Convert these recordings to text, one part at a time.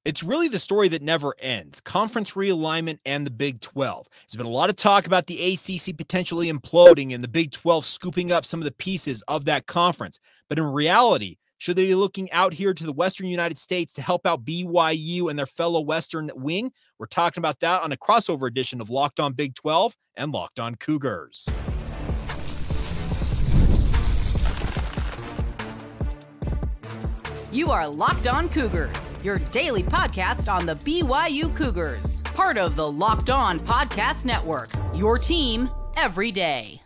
It's really the story that never ends. Conference realignment and the Big 12. There's been a lot of talk about the ACC potentially imploding and the Big 12 scooping up some of the pieces of that conference. But in reality, should they be looking out here to the Western United States to help out BYU and their fellow Western wing? We're talking about that on a crossover edition of Locked On Big 12 and Locked On Cougars. You are Locked On Cougars, your daily podcast on the BYU Cougars, part of the Locked On Podcast Network, your team every day.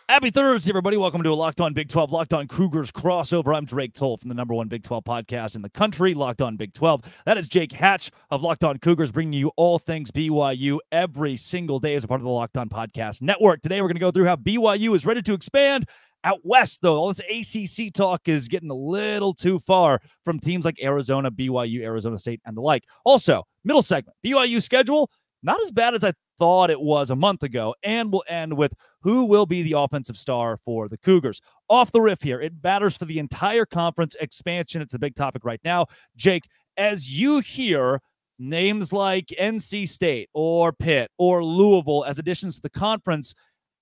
Happy Thursday, everybody. Welcome to a Locked On Big 12, Locked On Cougars crossover. I'm Drake Toll from the #1 Big 12 podcast in the country, Locked On Big 12. That is Jake Hatch of Locked On Cougars, bringing you all things BYU every single day as a part of the Locked On Podcast Network. Today, we're going to go through how BYU is ready to expand out west, though. All this ACC talk is getting a little too far from teams like Arizona, BYU, Arizona State, and the like. Also, middle segment, BYU schedule, not as bad as I thought it was a month ago, and we'll end with who will be the offensive star for the Cougars. Off the riff here, it matters for the entire conference expansion. It's a big topic right now. Jake, as you hear names like NC State or Pitt or Louisville as additions to the conference,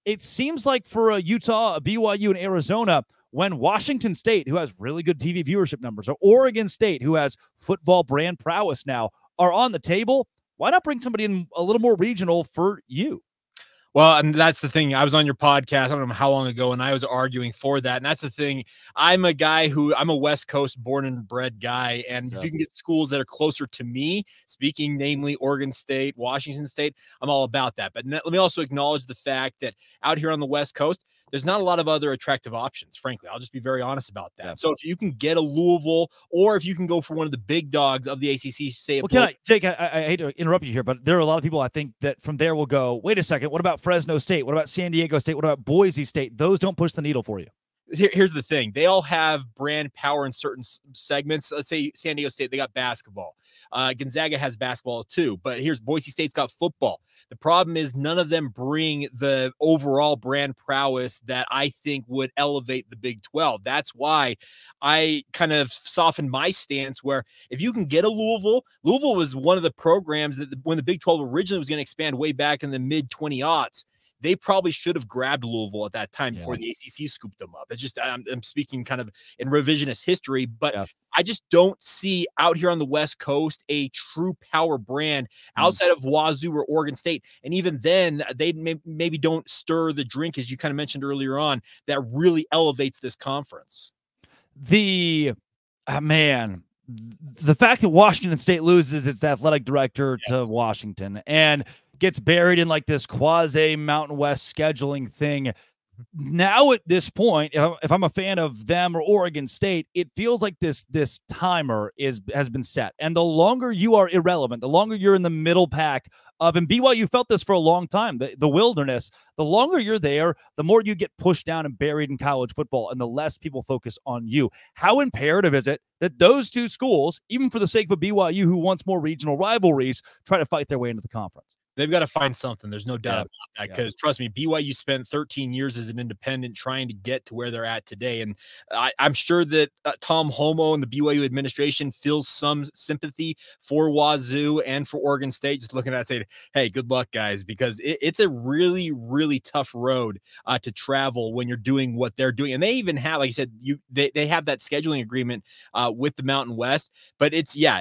it seems like for a Utah, a BYU, and Arizona, when Washington State, who has really good TV viewership numbers, or Oregon State, who has football brand prowess now, are on the table, why not bring somebody in a little more regional for you? Well, and that's the thing. I was on your podcast, I don't know how long ago, and I was arguing for that. And that's the thing. I'm a West Coast born and bred guy. And if you can get schools that are closer to me, speaking namely Oregon State, Washington State, I'm all about that. But let me also acknowledge the fact that out here on the West Coast, there's not a lot of other attractive options, frankly. I'll just be very honest about that. Yeah. So if you can get a Louisville, or if you can go for one of the big dogs of the ACC, say, Jake, I hate to interrupt you here, but there are a lot of people I think that from there will go, wait a second, what about Fresno State? What about San Diego State? What about Boise State? Those don't push the needle for you. Here's the thing. They all have brand power in certain segments. Let's say San Diego State, they got basketball. Gonzaga has basketball too, but here's Boise State's got football. The problem is none of them bring the overall brand prowess that I think would elevate the Big 12. That's why I kind of softened my stance where if you can get a Louisville was one of the programs that when the Big 12 originally was going to expand way back in the mid-20s, they probably should have grabbed Louisville at that time before the ACC scooped them up. It's just, I'm speaking kind of in revisionist history, but I just don't see out here on the West Coast a true power brand outside of Wazoo or Oregon State. And even then, they maybe don't stir the drink, as you kind of mentioned earlier on, that really elevates this conference. The fact that Washington State loses its athletic director to Washington and gets buried in like this quasi Mountain West scheduling thing. Now at this point, if I'm a fan of them or Oregon State, it feels like this timer has been set. And the longer you are irrelevant, the longer you're in the middle pack of, and BYU felt this for a long time, the wilderness, the longer you're there, the more you get pushed down and buried in college football, and the less people focus on you. How imperative is it that those two schools, even for the sake of BYU, who wants more regional rivalries, try to fight their way into the conference? They've got to find something. There's no doubt about that, because trust me, BYU spent 13 years as an independent trying to get to where they're at today. And I'm sure that Tom Homo and the BYU administration feels some sympathy for Wazoo and for Oregon State, just looking at it saying, hey, good luck, guys, because it's a really, really tough road to travel when you're doing what they're doing. And they even have, like I said, they have that scheduling agreement with the Mountain West, but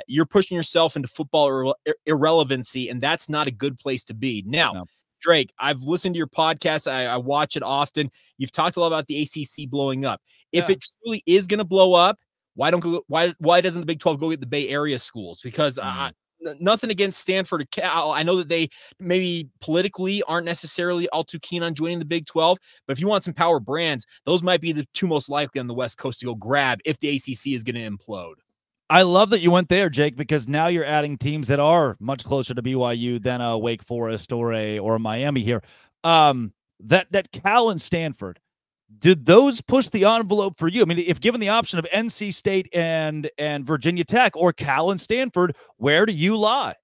you're pushing yourself into football irrelevancy, and that's not a good place to be. Now, Drake, I've listened to your podcast. I watch it often. You've talked a lot about the ACC blowing up. If it truly is going to blow up, why doesn't the Big 12 go get the Bay Area schools? Because nothing against Stanford or Cal. I know that they maybe politically aren't necessarily all too keen on joining the Big 12, but if you want some power brands, those might be the two most likely on the West Coast to go grab if the ACC is going to implode. I love that you went there, Jake, because now you're adding teams that are much closer to BYU than a Wake Forest or a Miami here. That Cal and Stanford, did those push the envelope for you? I mean, if given the option of NC State and Virginia Tech or Cal and Stanford, where do you lie?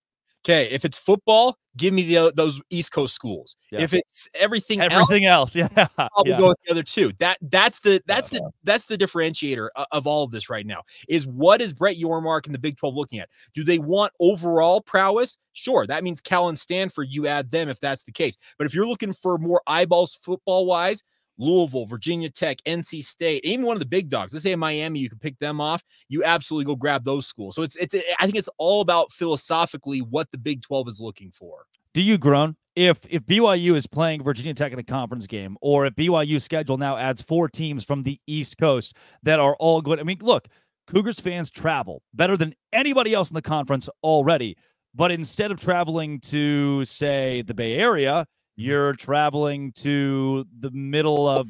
Okay, if it's football, give me those East Coast schools. Yeah. If it's everything else, yeah, I'll go with the other two. That's the differentiator of all of this right now. Is what is Brett Yormark and the Big 12 looking at? Do they want overall prowess? Sure, that means Cal and Stanford. You add them if that's the case. But if you're looking for more eyeballs football wise, Louisville, Virginia Tech, NC State, even one of the big dogs. Let's say in Miami, you can pick them off. You absolutely go grab those schools. So I think it's all about philosophically what the Big 12 is looking for. Do you groan if BYU is playing Virginia Tech in a conference game, or if BYU's schedule now adds 4 teams from the East Coast that are all good? I mean, look, Cougars fans travel better than anybody else in the conference already. But instead of traveling to, say, the Bay Area, you're traveling to the middle of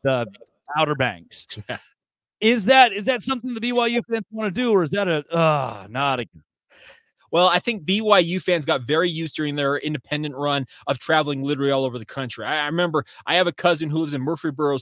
the Outer Banks. Yeah. Is that something the BYU fans want to do, or is that not a? Well, I think BYU fans got very used during their independent run of traveling literally all over the country. I remember I have a cousin who lives in Murfreesboro,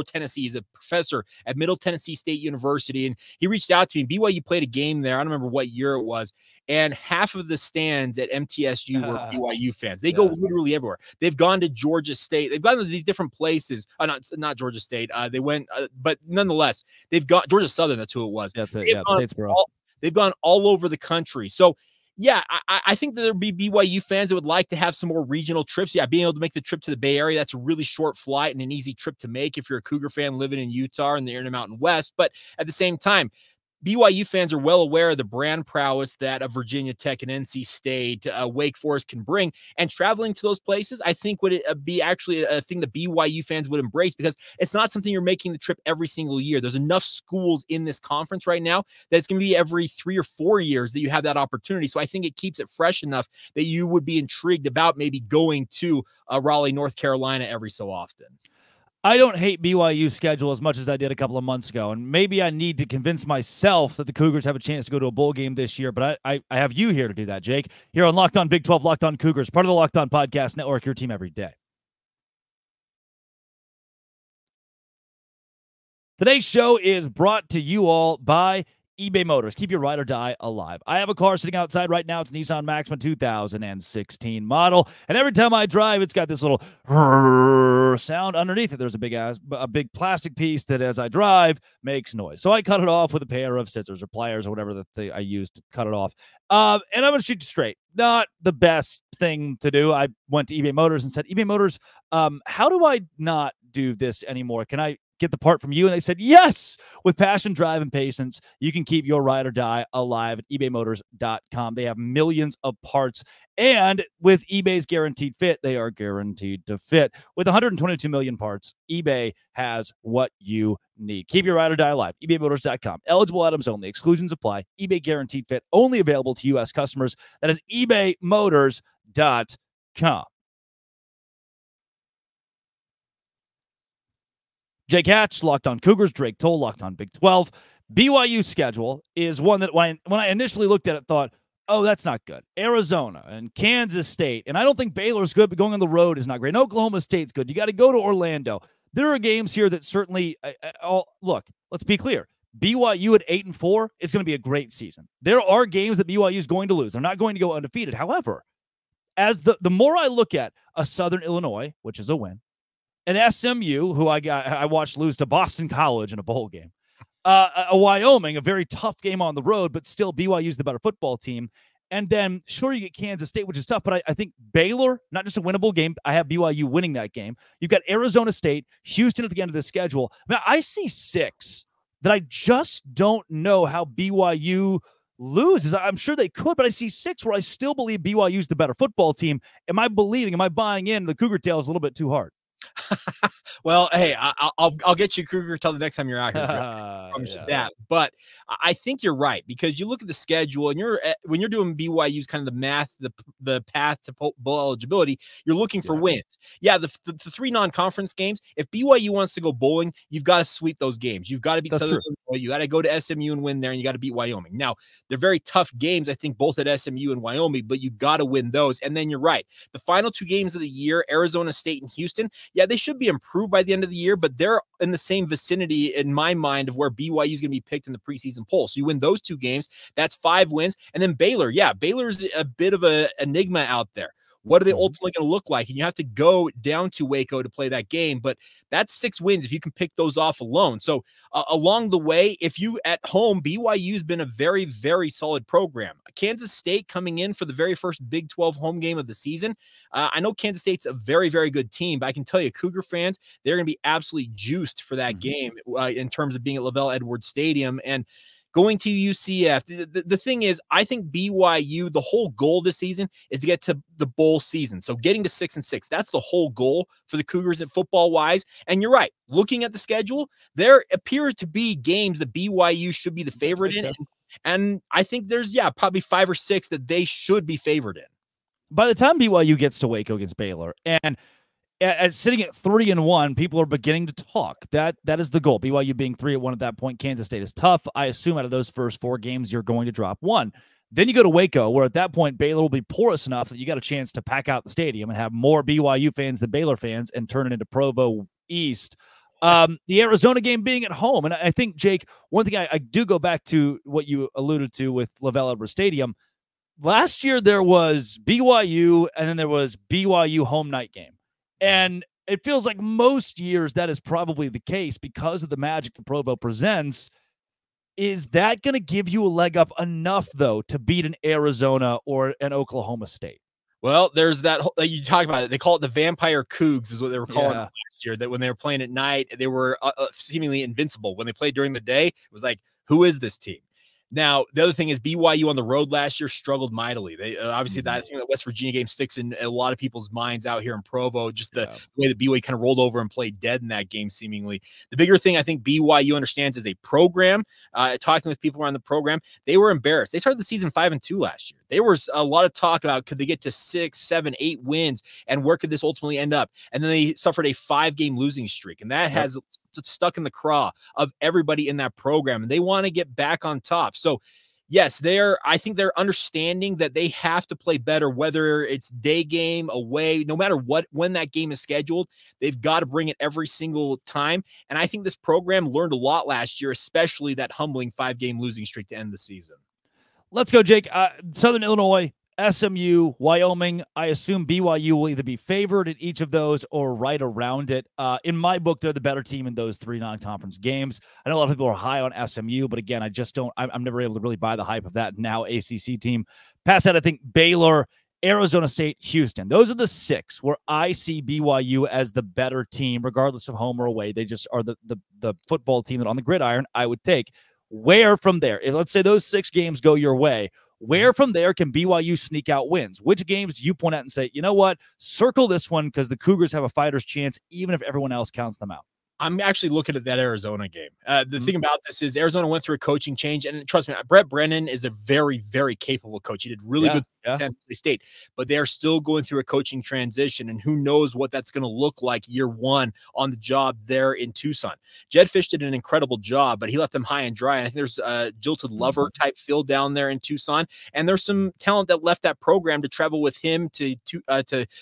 Tennessee. He's a professor at Middle Tennessee State University, and he reached out to me. BYU played a game there. I don't remember what year it was, and half of the stands at MTSU were BYU fans. They go literally everywhere. They've gone to Georgia State. They've gone to these different places. Not Georgia State. They went, but nonetheless, they've got Georgia Southern. That's who it was. That's it. Yeah, Statesboro. They've gone all over the country. So, yeah, I think that there'll be BYU fans that would like to have some more regional trips. Yeah, being able to make the trip to the Bay Area, that's a really short flight and an easy trip to make if you're a Cougar fan living in Utah and the Intermountain West. But at the same time, BYU fans are well aware of the brand prowess that a Virginia Tech and NC State, Wake Forest can bring. And traveling to those places, I think would be actually a thing that BYU fans would embrace, because it's not something you're making the trip every single year. There's enough schools in this conference right now that it's going to be every 3 or 4 years that you have that opportunity. So I think it keeps it fresh enough that you would be intrigued about maybe going to Raleigh, North Carolina every so often. I don't hate BYU's schedule as much as I did a couple of months ago, and maybe I need to convince myself that the Cougars have a chance to go to a bowl game this year, but I have you here to do that, Jake, here on Locked On Big 12, Locked On Cougars, part of the Locked On Podcast Network, your team every day. Today's show is brought to you all by eBay Motors. Keep your ride or die alive. I have a car sitting outside right now. It's a Nissan Maxima 2016 model. And every time I drive, it's got this little sound underneath it. There's a big plastic piece that as I drive makes noise. So I cut it off with a pair of scissors or pliers or whatever that I used to cut it off. And I'm going to shoot you straight. Not the best thing to do. I went to eBay Motors and said, eBay Motors, how do I not do this anymore? Can I get the part from you? And they said, yes, with passion, drive, and patience, you can keep your ride or die alive at ebaymotors.com. They have millions of parts, and with eBay's guaranteed fit, they are guaranteed to fit. With 122 million parts, eBay has what you need. Keep your ride or die alive. ebaymotors.com. Eligible items only. Exclusions apply. eBay guaranteed fit, only available to U.S. customers. That is ebaymotors.com. Jake Hatch, Locked On Cougars. Drake Toll, Locked On Big 12. BYU schedule is one that when I initially looked at it, thought, oh, that's not good. Arizona and Kansas State. And I don't think Baylor's good, but going on the road is not great. And Oklahoma State's good. You got to go to Orlando. There are games here that certainly, look, let's be clear. BYU at 8-4 is going to be a great season. There are games that BYU is going to lose. They're not going to go undefeated. However, as the more I look at a Southern Illinois, which is a win, an SMU, who I watched lose to Boston College in a bowl game, a Wyoming, a very tough game on the road, but still BYU's the better football team. And then, sure, you get Kansas State, which is tough, but I think Baylor, not just a winnable game, I have BYU winning that game. You've got Arizona State, Houston at the end of the schedule. Now, I see 6 that I just don't know how BYU loses. I'm sure they could, but I see 6 where I still believe BYU's the better football team. Am I buying in the Cougar tail is a little bit too hard? Well, hey, I'll get you Cougar till the next time you're out here. I promise you that. But I think you're right, because you look at the schedule, and when you're doing BYU's kind of the math, the path to bowl eligibility, you're looking for wins. Yeah, the 3 non-conference games. If BYU wants to go bowling, you've got to sweep those games. You've got to beat Southern Illinois. You got to go to SMU and win there, and you got to beat Wyoming. Now, they're very tough games, I think, both at SMU and Wyoming, but you got to win those. And then you're right. The final 2 games of the year, Arizona State and Houston. yeah, they should be improved by the end of the year, but they're in the same vicinity in my mind of where BYU is going to be picked in the preseason poll. So you win those 2 games, that's 5 wins. And then Baylor, yeah, Baylor's a bit of an enigma out there. What are they ultimately going to look like? And you have to go down to Waco to play that game, but that's 6 wins if you can pick those off alone. So along the way, if you at home, BYU has been a very, very solid program. Kansas State coming in for the very first Big 12 home game of the season. I know Kansas State's a very, very good team, but I can tell you, Cougar fans, they're going to be absolutely juiced for that game in terms of being at Lavelle Edwards Stadium. And going to UCF, the thing is, I think BYU, the whole goal this season is to get to the bowl season. So getting to 6-6, that's the whole goal for the Cougars at football-wise. And you're right, looking at the schedule, there appears to be games that BYU should be the favorite in. And I think there's, probably 5 or 6 that they should be favored in. By the time BYU gets to Waco against Baylor, and sitting at 3-1, people are beginning to talk. That is the goal. BYU being 3-1 at that point. Kansas State is tough. I assume out of those first 4 games, you're going to drop 1. Then you go to Waco, where at that point, Baylor will be porous enough that you got a chance to pack out the stadium and have more BYU fans than Baylor fans and turn it into Provo East. The Arizona game being at home. And I think, Jake, one thing I do go back to what you alluded to with Lavelle Edwards Stadium. Last year, there was BYU, and then there was BYU home night game. And it feels like most years that is probably the case because of the magic that Provo presents. Is that going to give you a leg up enough, though, to beat an Arizona or an Oklahoma State? Well, there's that you talk about it. They call it the Vampire Cougs is what they were calling it last year, that when they were playing at night, they were seemingly invincible. When they played during the day, it was like, who is this team? Now, the other thing is BYU on the road last year struggled mightily. They obviously I think that West Virginia game sticks in a lot of people's minds out here in Provo, just the way that BYU kind of rolled over and played dead in that game seemingly. The bigger thing I think BYU understands is a program. Talking with people around the program, they were embarrassed. They started the season 5-2 last year. There was a lot of talk about could they get to 6, 7, 8 wins and where could this ultimately end up? And then they suffered a 5-game losing streak, and that has stuck in the craw of everybody in that program, and they want to get back on top. So yes, I think they're understanding that they have to play better, whether it's day game, away, no matter when that game is scheduled, they've got to bring it every single time. And I think this program learned a lot last year, especially that humbling 5-game losing streak to end the season. Let's go, Jake. Southern Illinois, SMU, Wyoming. I assume BYU will either be favored in each of those or right around it. In my book, they're the better team in those 3 non-conference games. I know a lot of people are high on SMU, but again, I'm never able to really buy the hype of that now ACC team. Past that, I think Baylor, Arizona State, Houston. Those are the 6 where I see BYU as the better team, regardless of home or away. They just are the football team that on the gridiron I would take. Where from there, if let's say those 6 games go your way, where from there can BYU sneak out wins? Which games do you point out and say, you know what, circle this one because the Cougars have a fighter's chance, even if everyone else counts them out? I'm actually looking at that Arizona game. The thing about this is Arizona went through a coaching change, and trust me, Brett Brennan is a very, very capable coach. He did really good at San Jose State, but they are still going through a coaching transition, and who knows what that's going to look like year 1 on the job there in Tucson. Jed Fish did an incredible job, but he left them high and dry, and I think there's a jilted lover type feel down there in Tucson, and there's some talent that left that program to travel with him to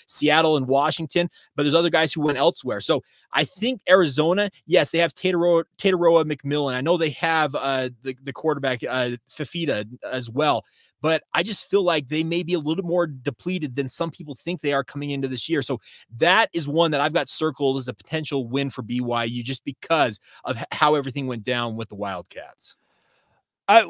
Seattle and Washington, but there's other guys who went elsewhere. So I think Arizona, yes, they have Tateroa McMillan. I know they have the quarterback Fafita as well, but I just feel like they may be a little more depleted than some people think they are coming into this year. So that is one that I've got circled as a potential win for BYU just because of how everything went down with the Wildcats.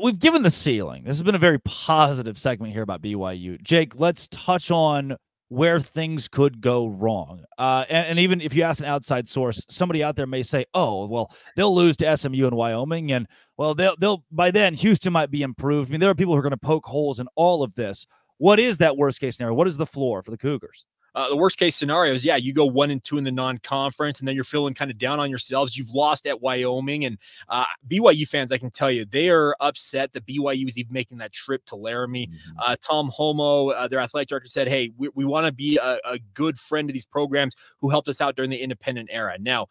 We've given the ceiling. This has been a very positive segment here about BYU. Jake, let's touch on where things could go wrong. And even if you ask an outside source, somebody out there may say, oh, well, they'll lose to SMU and Wyoming. And well, they'll by then Houston might be improved. I mean, there are people who are going to poke holes in all of this. What is that worst case scenario? What is the floor for the Cougars? The worst case scenario is, you go 1-2 in the non-conference, and then you're feeling kind of down on yourselves. You've lost at Wyoming, and BYU fans, I can tell you, they are upset that BYU is even making that trip to Laramie. Tom Homo, their athletic director, said, hey, we want to be a good friend to these programs who helped us out during the independent era. Now,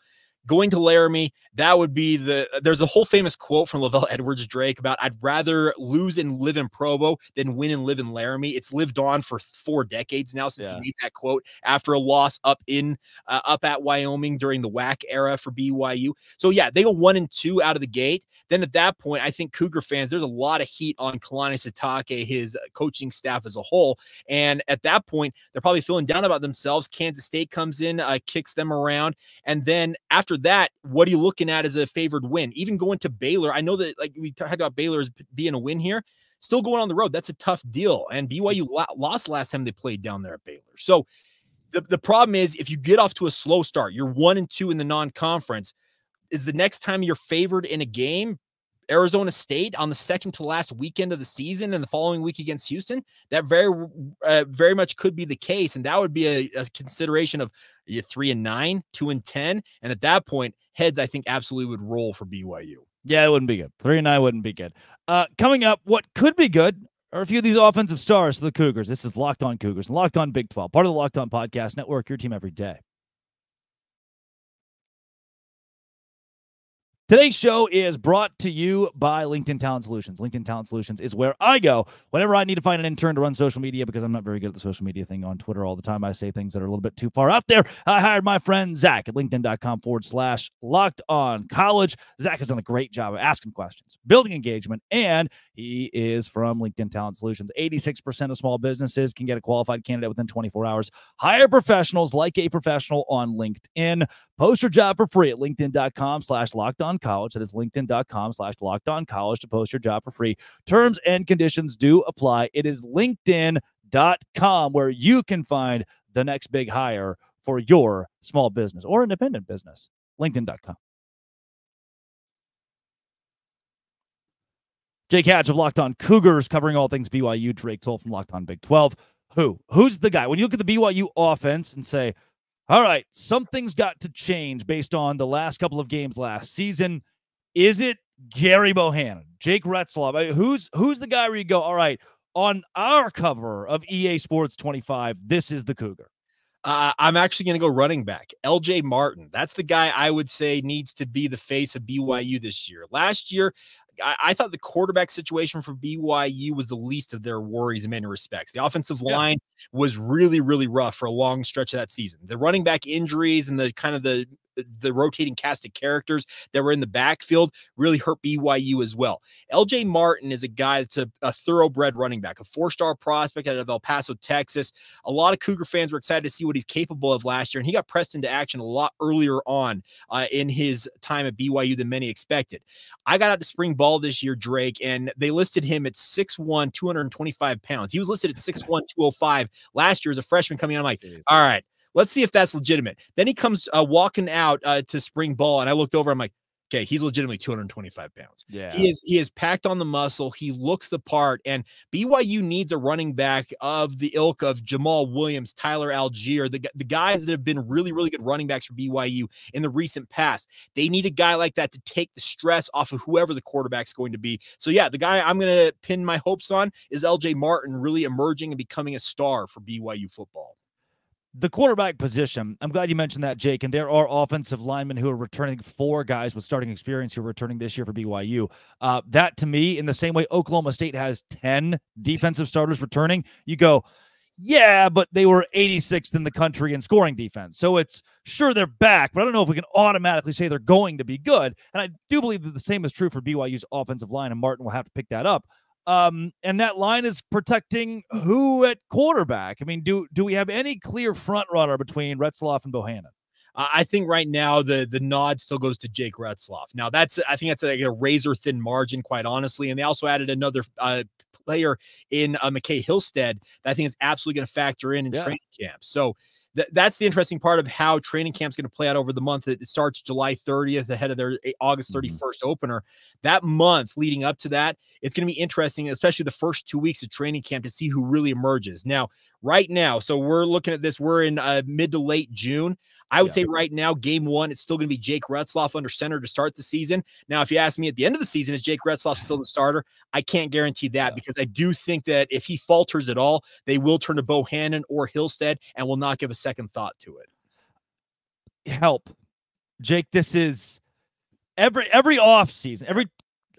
going to Laramie, that would be there's a whole famous quote from Lavelle Edwards Drake about, I'd rather lose and live in Provo than win and live in Laramie. It's lived on for 4 decades now since he made that quote after a loss up at Wyoming during the WAC era for BYU. So yeah, they go 1-2 out of the gate. Then at that point, I think Cougar fans, there's a lot of heat on Kalani Sitake, his coaching staff as a whole. And at that point, they're probably feeling down about themselves. Kansas State comes in, kicks them around. And then after that, what are you looking at as a favored win? Even going to Baylor, I know that like we talked about Baylor as being a win here, still going on the road. That's a tough deal. And BYU lost last time they played down there at Baylor. So the problem is if you get off to a slow start, you're 1-2 in the non-conference, is the next time you're favored in a game Arizona State on the second to last weekend of the season and the following week against Houston? That very much could be the case. And that would be a consideration of 3-9, 2-10. And at that point, heads, I think, absolutely would roll for BYU. Yeah, it wouldn't be good. 3-9 wouldn't be good. Coming up, what could be good are a few of these offensive stars for the Cougars. This is Locked On Cougars and Locked On Big 12, part of the Locked On Podcast Network, your team every day. Today's show is brought to you by LinkedIn Talent Solutions. LinkedIn Talent Solutions is where I go whenever I need to find an intern to run social media because I'm not very good at the social media thing on Twitter all the time. I say things that are a little bit too far out there. I hired my friend Zach at LinkedIn.com/LockedOnCollege. Zach has done a great job of asking questions, building engagement, and he is from LinkedIn Talent Solutions. 86% of small businesses can get a qualified candidate within 24 hours. Hire professionals like a professional on LinkedIn. Post your job for free at LinkedIn.com/LockedOnCollege. That is LinkedIn.com/LockedOnCollege to post your job for free. Terms and conditions do apply. It is LinkedIn.com where you can find the next big hire for your small business or independent business. LinkedIn.com. Jake Hatch of Locked On Cougars covering all things BYU. Drake Toll from Locked On Big 12. Who's the guy? When you look at the BYU offense and say, all right, something's got to change based on the last couple of games last season. Is it Gary Bohannon, Jake Retzlaff? Who's the guy where you go, all right, on our cover of EA Sports 25, this is the Cougar? I'm actually going to go running back. LJ Martin. That's the guy I would say needs to be the face of BYU this year. Last year, I thought the quarterback situation for BYU was the least of their worries in many respects. The offensive line was really, really rough for a long stretch of that season. The running back injuries and the kind of the rotating cast of characters that were in the backfield really hurt BYU as well. LJ Martin is a guy that's a thoroughbred running back, a 4-star prospect out of El Paso, Texas. A lot of Cougar fans were excited to see what he's capable of last year, and he got pressed into action a lot earlier on in his time at BYU than many expected. I got out to spring ball this year, Drake, and they listed him at 6'1", 225 pounds. He was listed at 6'1", 205 last year as a freshman coming in. I'm like, all right, let's see if that's legitimate. Then he comes walking out to spring ball, and I looked over. I'm like, okay, he's legitimately 225 pounds. Yeah, he is packed on the muscle. He looks the part, and BYU needs a running back of the ilk of Jamal Williams, Tyler Algier, the guys that have been really, really good running backs for BYU in the recent past. They need a guy like that to take the stress off of whoever the quarterback's going to be. So yeah, the guy I'm going to pin my hopes on is LJ Martin really emerging and becoming a star for BYU football. The quarterback position, I'm glad you mentioned that, Jake, and there are offensive linemen who are returning, 4 guys with starting experience who are returning this year for BYU. That, to me, in the same way Oklahoma State has 10 defensive starters returning, you go, yeah, but they were 86th in the country in scoring defense. So it's, sure, they're back, but I don't know if we can automatically say they're going to be good. And I do believe that the same is true for BYU's offensive line, and Martin will have to pick that up. And that line is protecting who at quarterback? I mean, do we have any clear front runner between Retzlaff and Bohannon? I think right now the nod still goes to Jake Retzlaff. Now I think that's like a razor thin margin, quite honestly. And they also added another player in McKay Hillstead that I think is absolutely going to factor in training camp. So that's the interesting part of how training camp is going to play out over the month. It starts July 30th ahead of their August 31st opener. That month leading up to that, it's going to be interesting, especially the first 2 weeks of training camp, to see who really emerges. Now, right now, so we're looking at this, we're in mid to late June. I would say right now, game 1, it's still going to be Jake Retzlaff under center to start the season. Now, if you ask me at the end of the season, is Jake Retzlaff still the starter? I can't guarantee that because I do think that if he falters at all, they will turn to Bohannon or Hillstead and will not give a second thought to it. Help. Jake, this is every off season, every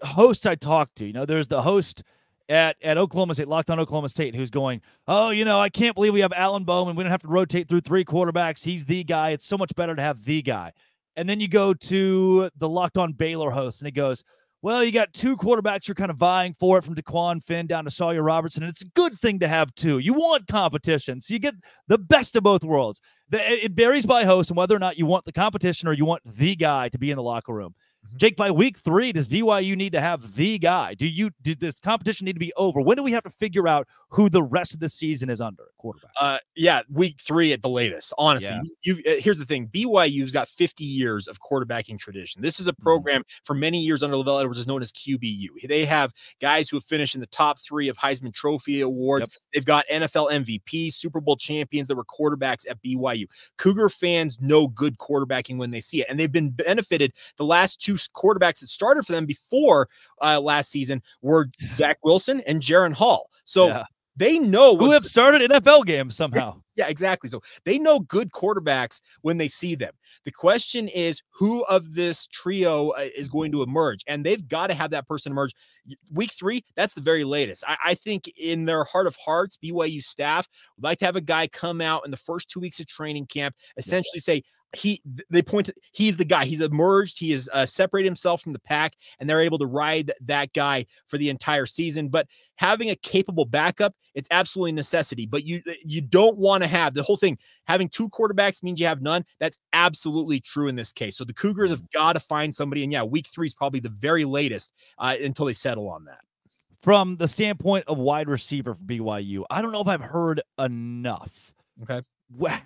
host I talk to, there's the host at Oklahoma State, Locked On Oklahoma State, who's going, oh, I can't believe we have Alan Bowman. We don't have to rotate through 3 quarterbacks. He's the guy. It's so much better to have the guy. And then you go to the Locked On Baylor host, and he goes, well, you got 2 quarterbacks you're kind of vying for it, from DeQuan Finn down to Sawyer Robertson, and it's a good thing to have 2. You want competition, so you get the best of both worlds. It varies by host and whether or not you want the competition or you want the guy to be in the locker room. Jake, by week 3, does BYU need to have the guy? Did this competition need to be over? When do we have to figure out who the rest of the season is under at quarterback? Yeah, week 3 at the latest. Honestly, here's the thing: BYU's got 50 years of quarterbacking tradition. This is a program for many years under Lavelle Edwards is known as QBU. They have guys who have finished in the top 3 of Heisman Trophy awards. Yep. They've got NFL MVP, Super Bowl champions that were quarterbacks at BYU. Cougar fans know good quarterbacking when they see it, and they've been benefited. The last 2 quarterbacks that started for them before last season were Zach Wilson and Jaron Hall. So they know who have started NFL games somehow. Yeah, exactly. So they know good quarterbacks when they see them. The question is, who of this trio is going to emerge? And they've got to have that person emerge. Week 3, that's the very latest. I think in their heart of hearts, BYU staff would like to have a guy come out in the first 2 weeks of training camp, essentially say, he's the guy. He's emerged. He has separated himself from the pack, and they're able to ride that guy for the entire season. But having a capable backup, it's absolutely a necessity. But you don't want to have the whole thing. Having 2 quarterbacks means you have none. That's absolutely true in this case. So the Cougars have got to find somebody. And yeah, week 3 is probably the very latest until they settle on that. From the standpoint of wide receiver for BYU, I don't know if I've heard enough. Okay.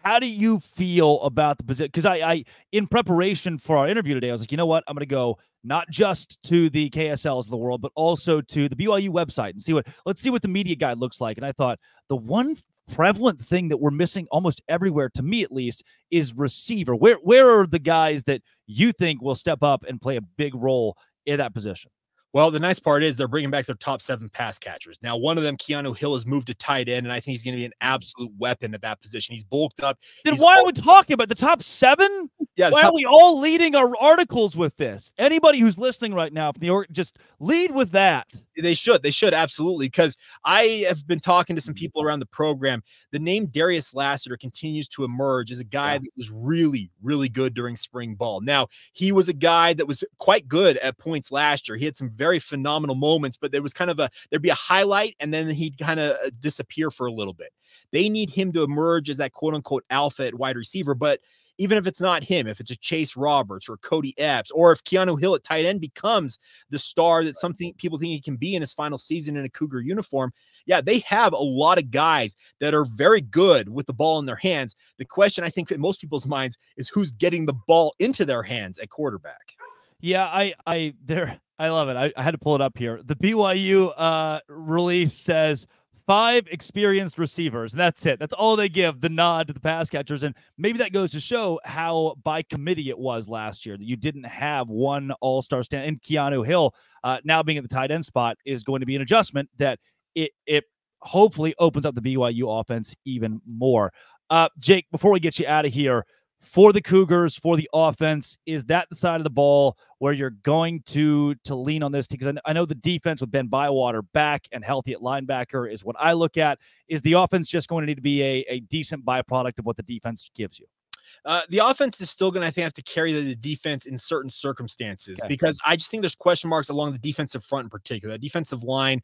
How do you feel about the position? Because I, in preparation for our interview today, I was like, you know what? I'm going to go not just to the KSLs of the world, but also to the BYU website and let's see what the media guide looks like. And I thought the one prevalent thing that we're missing almost everywhere, to me at least, is receiver. Where are the guys that you think will step up and play a big role in that position? Well, the nice part is they're bringing back their top 7 pass catchers. Now, one of them, Keanu Hill, has moved to tight end, and I think he's going to be an absolute weapon at that position. He's bulked up. Then why are we talking about the top 7? Yeah, why are we all leading our articles with this? Anybody who's listening right now, just lead with that. They should absolutely, because I have been talking to some people around the program. The name Darius Lassiter continues to emerge as a guy that was really, really good during spring ball. Now, he was a guy that was quite good at points last year. He had some very phenomenal moments, but there was there'd be a highlight and then he'd kind of disappear for a little bit. They need him to emerge as that quote unquote alpha at wide receiver. But even if it's not him, if it's a Chase Roberts or Cody Epps, or if Keanu Hill at tight end becomes the star that something people think he can be in his final season in a Cougar uniform, yeah, they have a lot of guys that are very good with the ball in their hands. The question, I think, in most people's minds is who's getting the ball into their hands at quarterback. Yeah, I love it. I had to pull it up here. The BYU release says 5 experienced receivers. And that's it. That's all they give, the nod to the pass catchers. And maybe that goes to show how by committee it was last year, that you didn't have one all-star stand. And Keanu Hill now being at the tight end spot is going to be an adjustment that it hopefully opens up the BYU offense even more. Jake, before we get you out of here, for the Cougars, for the offense, is that the side of the ball where you're going to lean on this? Because I know the defense with Ben Bywater back and healthy at linebacker is what I look at. Is the offense just going to need to be a decent byproduct of what the defense gives you? The offense is still going to, I think, have to carry the defense in certain circumstances, because I just think there's question marks along the defensive front in particular. The defensive line,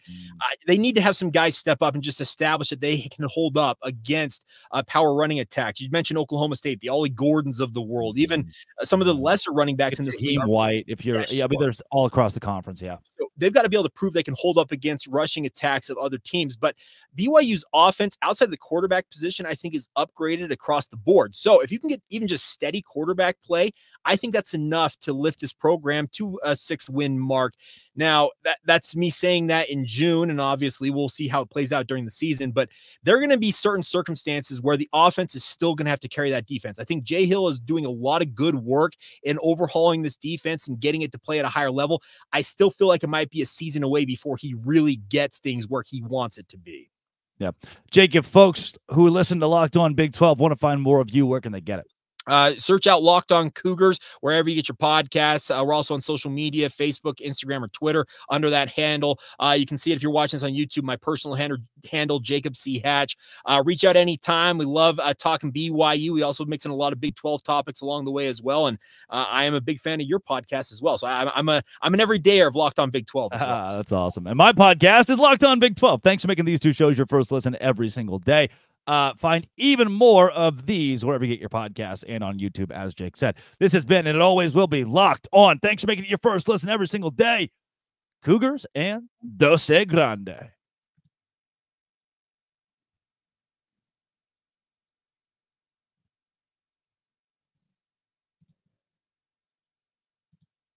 they need to have some guys step up and just establish that they can hold up against power running attacks. You mentioned Oklahoma State, the Ollie Gordons of the world, even some of the lesser running backs in this league. White, there's all across the conference, So they've got to be able to prove they can hold up against rushing attacks of other teams. But BYU's offense outside the quarterback position, I think, is upgraded across the board. So if you can get even just steady quarterback play, I think that's enough to lift this program to a 6-win mark. Now, that's me saying that in June, and obviously we'll see how it plays out during the season, but there are going to be certain circumstances where the offense is still going to have to carry that defense. I think Jay Hill is doing a lot of good work in overhauling this defense and getting it to play at a higher level. I still feel like it might be a season away before he really gets things where he wants it to be. Yeah. Jake, if folks who listen to Locked On Big 12 want to find more of you, where can they get it? Search out Locked On Cougars wherever you get your podcasts. We're also on social media, Facebook, Instagram, or Twitter under that handle. You can see it if you're watching this on YouTube. My personal handle, Jacob C. Hatch. Reach out anytime. We love talking BYU. We also mix in a lot of Big 12 topics along the way as well. And I am a big fan of your podcast as well. So I'm an everydayer of Locked On Big 12 as well. That's awesome. And my podcast is Locked On Big 12. Thanks for making these two shows your first listen every single day. Find even more of these wherever you get your podcasts and on YouTube, as Jake said. This has been, and it always will be, Locked On. Thanks for making it your first listen every single day. Cougars and Dose Grande.